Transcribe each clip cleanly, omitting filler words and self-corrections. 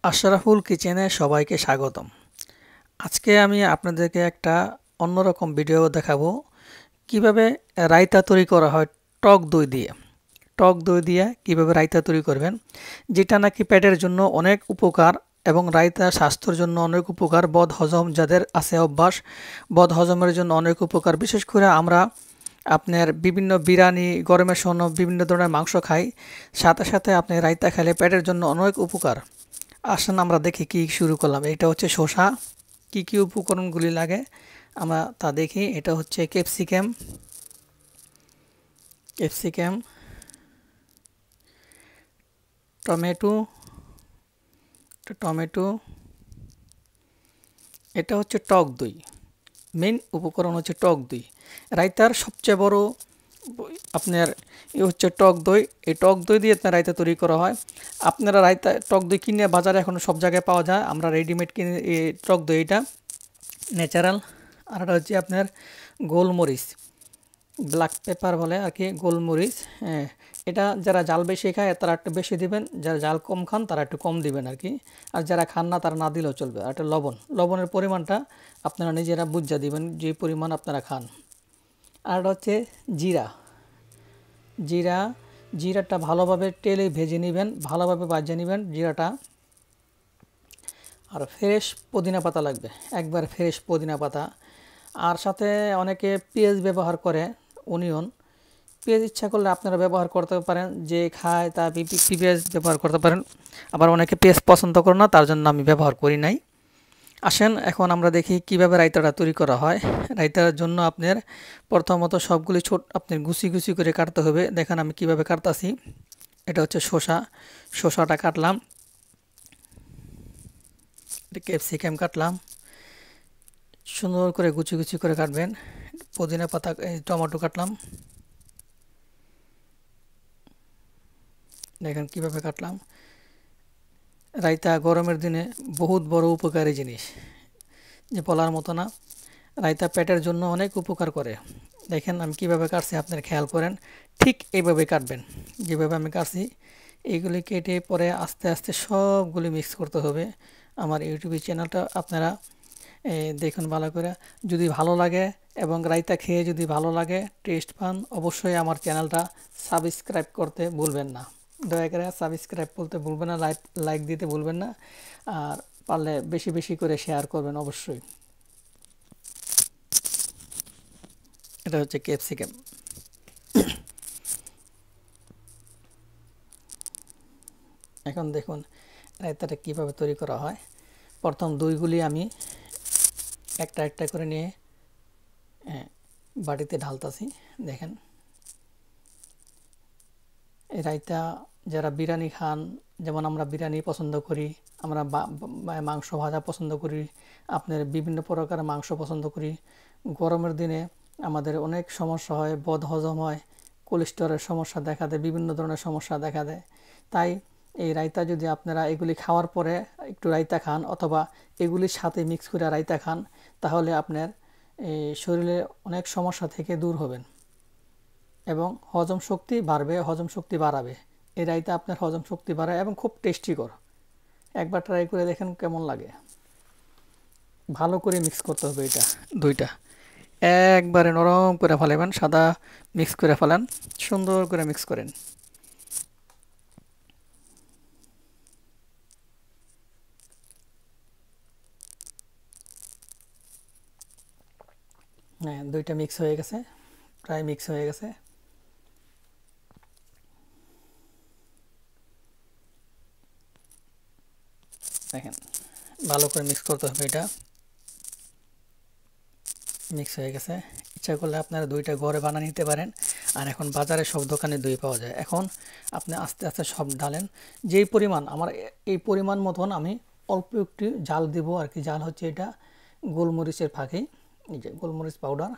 আশরাফুল কিচেনে সবাইকে স্বাগতম। আজকে আমি আপনাদেরকে একটা অন্যরকম ভিডিও দেখাবো কিভাবে রায়তা তৈরি করা হয় টক দই দিয়ে। টক দই দিয়ে কিভাবে রায়তা তৈরি করবেন, যেটা নাকি পেটের জন্য অনেক উপকার এবং রায়তা স্বাস্থ্যের জন্য অনেক উপকার। বদহজম যাদের আছে অভ্যাস, বদহজমের জন্য অনেক উপকার। বিশেষ করে আমরা আপনার বিভিন্ন বিরিয়ানি, গরমের সময় বিভিন্ন ধরনের মাংস খাই, সাথে সাথে আপনি রায়তা খেলে পেটের জন্য অনেক উপকার। আসেন আমরা দেখি কি শুরু করলাম। এটা হচ্ছে শসা, কি কি উপকরণগুলি লাগে আমরা তা দেখি। এটা হচ্ছে ক্যাপসিকাম, ক্যাপসিকাম, টমেটো, টমেটো। এটা হচ্ছে টক দই। মেন উপকরণ হচ্ছে টক দই। রায়তার সবচেয়ে বড় আপনার হচ্ছে টক দই। এই টক দই দিয়ে আপনার রায়তা তৈরি করা হয়। আপনারা রায়তা টক দই কিনে বাজারে এখন সব জায়গায় পাওয়া যায়। আমরা রেডিমেড কিনে এই টক দই, এটা ন্যাচারাল। আর এটা হচ্ছে আপনার গোলমরিচ, ব্ল্যাক পেপার বলে আর কি, গোলমরিচ। হ্যাঁ, এটা যারা জাল বেশি খায় তারা একটু বেশি দিবেন, যারা জাল কম খান তারা একটু কম দিবেন আর কি। আর যারা খান না তারা না দিলেও চলবে। আর একটা লবণ, লবণের পরিমাণটা আপনারা নিজেরা বুঝা দিবেন যে পরিমাণ আপনারা খান। আর এটা হচ্ছে জিরা, জিরা, জিরাটা ভালোভাবে তেলে ভেজে নেবেন, ভালোভাবে ভাজে নেবেন জিরাটা। আর ফ্রেশ পুদিনা পাতা লাগবে, একবার ফ্রেশ পুদিনা পাতা। আর সাথে অনেকে পেঁয়াজ ব্যবহার করে, অনিয়ন। পেঁয়াজ ইচ্ছা করলে আপনারা ব্যবহার করতে পারেন, যে খায় তা পেঁয়াজ ব্যবহার করতে পারেন। আবার অনেকে পেঁয়াজ পছন্দ করে না, তার জন্য আমি ব্যবহার করি নাই। আসেন এখন আমরা দেখি কিভাবে রায়তাটা তৈরি করা হয়। রায়তার জন্য আপনার প্রথমত সবগুলি আপনার গুছি গুছি করে কাটতে হবে। দেখেন আমি কিভাবে কাটতাছি। এটা হচ্ছে শসা, শসাটা কাটলাম। ক্যাপসিকাম কাটলাম, সুন্দর করে গুছি গুছি করে কাটবেন। পুদিনা পাতা, টমেটো কাটলাম, দেখেন কিভাবে কাটলাম। রায়তা গরমের দিনে বহুত বড় উপকারী জিনিস, যে বলার মতো না। রায়তা পেটের জন্য অনেক উপকার করে। দেখেন আমি কিভাবে কাটছি, আপনারা খেয়াল করেন। ঠিক এইভাবে কাটবেন যেভাবে আমি কাটছি। এইগুলি কেটে পরে আস্তে আস্তে সবগুলি মিক্স করতে হবে। আমার ইউটিউব চ্যানেলটা আপনারা দেখুন ভালো করে। যদি ভালো লাগে এবং রায়তা খেয়ে যদি ভালো লাগে, টেস্ট পান, অবশ্যই আমার চ্যানেলটা সাবস্ক্রাইব করতে ভুলবেন না। দয়া করে সাবস্ক্রাইব করতে ভুলবেন না, লাইক দিতে ভুলবেন না। আর পারলে বেশি বেশি করে শেয়ার করবেন অবশ্যই। এটা হচ্ছে ক্যাপসিকাম। এখন দেখুন রায়তাটা কীভাবে তৈরি করা হয়। প্রথম দইগুলি আমি একটা একটা করে নিয়ে বাটিতে ঢালতাছি। দেখেন এই রায়তা যারা বিরিয়ানি খান, যেমন আমরা বিরিয়ানি পছন্দ করি, আমরা মাংস ভাজা পছন্দ করি, আপনার বিভিন্ন প্রকার মাংস পছন্দ করি। গরমের দিনে আমাদের অনেক সমস্যা হয়, বদহজম হয়, কোলেস্টেরলের সমস্যা দেখা দেয়, বিভিন্ন ধরনের সমস্যা দেখা দেয়। তাই এই রায়তা যদি আপনারা এগুলি খাওয়ার পরে একটু রায়তা খান, অথবা এগুলির সাথে মিক্স করে রায়তা খান, তাহলে আপনার এই শরীরে অনেক সমস্যা থেকে দূর হবেন এবং হজম শক্তি বাড়বে, হজম শক্তি বাড়াবে। এই রায়তা আপনার হজম শক্তি বাড়ায় এবং খুব টেস্টিকর। একবার ট্রাই করে দেখেন কেমন লাগে। ভালো করে মিক্স করতে হবে এটা দুইটা, একবারে নরম করে ফেলাবেন, সাদা মিক্স করে ফেলান, সুন্দর করে মিক্স করেন। হ্যাঁ, দুইটা মিক্স হয়ে গেছে, প্রায় মিক্স হয়ে গেছে। দেখেন ভালো করে মিক্স করতে হবে। এটা মিক্স হয়ে গেছে। ইচ্ছা করলে আপনারা দুইটা ঘরে বানিয়ে নিতে পারেন। আর এখন বাজারে সব দোকানে দই পাওয়া যায়। এখন আপনি আস্তে আস্তে সব ঢালেন, যেই পরিমাণ আমার এই পরিমাণ মতন আমি অল্প একটু জাল দেব আর কি। জাল হচ্ছে এটা গোলমরিচের ফাঁকি, এই যে গোলমরিচ পাউডার,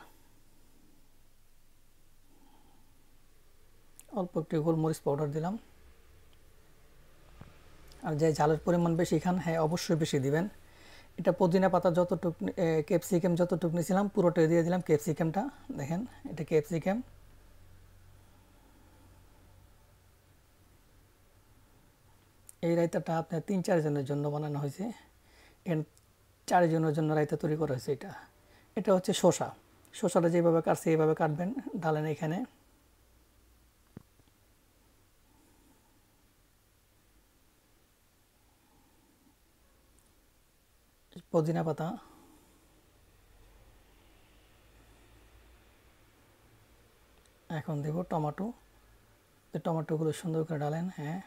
অল্প একটু গোলমরিচ পাউডার দিলাম। আর যে ঝালের পরিমাণ বেশি খান, হ্যাঁ অবশ্যই বেশি দিবেন। এটা পুদিনা পাতা যতটুক, ক্যাপসিকাম যতটুক নিয়েছিলাম পুরোটাই দিয়ে দিলাম ক্যাপসিকামটা। দেখেন এটা ক্যাপসিকাম। এই রায়তাটা আপনার 3-4 জনের জন্য বানানো হয়েছে। 4 জনের জন্য রায়তা তৈরি করা হয়েছে। এটা হচ্ছে শসাটা যেভাবে কাটছে এইভাবে কাটবেন, ঢালেন এখানে। পুদিনা পাতা, এখন দেব টমেটো। টমেটোগুলো সুন্দর করে ঢালেন। হ্যাঁ,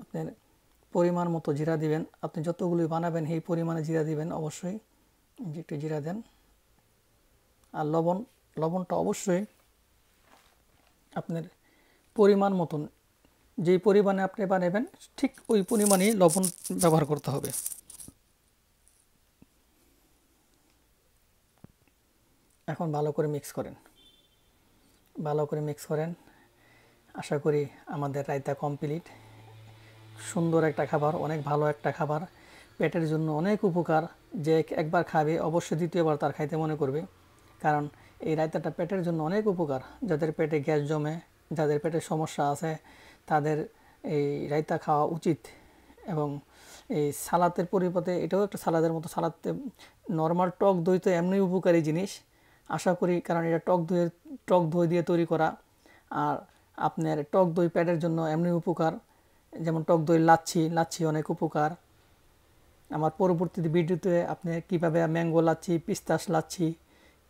আপনার পরিমাণ মতো জিরা দিবেন। আপনি যতগুলি বানাবেন এই পরিমাণে জিরা দিবেন অবশ্যই। একটু জিরা দেন। আর লবণটা অবশ্যই আপনার পরিমাণ মতন, যেই পরিমাণে আপনি বানাবেন ঠিক ওই পরিমাণেই লবণ ব্যবহার করতে হবে। এখন ভালো করে মিক্স করেন। আশা করি আমাদের রায়তা কমপ্লিট। সুন্দর একটা খাবার, অনেক ভালো একটা খাবার, পেটের জন্য অনেক উপকার। যে একবার খাবে অবশ্যই দ্বিতীয়বার তার খাইতে মনে করবে, কারণ এই রায়তাটা পেটের জন্য অনেক উপকার। যাদের পেটে গ্যাস জমে, যাদের পেটের সমস্যা আছে, তাদের এই রায়তা খাওয়া উচিত। এবং এই সালাতের পরিবর্তে এটাও একটা সালাদের মতো। সালাতে নর্মাল টক দই তো এমনি উপকারী জিনিস, আশা করি, কারণ এটা টক দই দিয়ে তৈরি করা। আর আপনার টক দই পেটের জন্য এমনি উপকার। যেমন টক দই লাচ্ছি অনেক উপকার। আমার পরবর্তী ভিডিওতে আপনি কিভাবে ম্যাঙ্গো লাচ্ছি, পিস্তাস লাচ্ছি,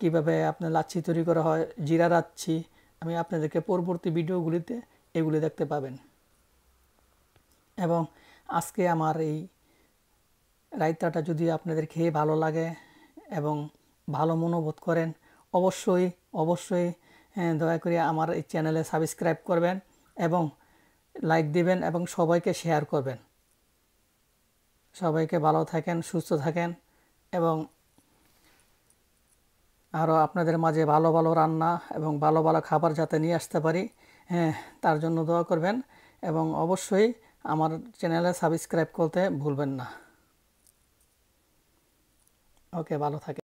কিভাবে আপনার লাচ্ছি তৈরি করা হয়, জিরা লাচ্ছি, আমি আপনাদেরকে পরবর্তী ভিডিওগুলিতে এগুলি দেখতে পাবেন। এবং আজকে আমার এই রায়তাটা যদি আপনাদের খেয়ে ভালো লাগে এবং ভালো মনোবোধ করেন, অবশ্যই দয়া করে আমার এই চ্যানেলে সাবস্ক্রাইব করবেন এবং লাইক দিবেন এবং সবাইকে শেয়ার করবেন। সবাইকে ভালো থাকেন, সুস্থ থাকেন এবং আরও আপনাদের মাঝে ভালো ভালো রান্না এবং ভালো ভালো খাবার যাতে নিয়ে আসতে পারি, তার জন্য দোয়া করবেন। এবং অবশ্যই আমার চ্যানেলে সাবস্ক্রাইব করতে ভুলবেন না। ওকে, ভালো থাকেন।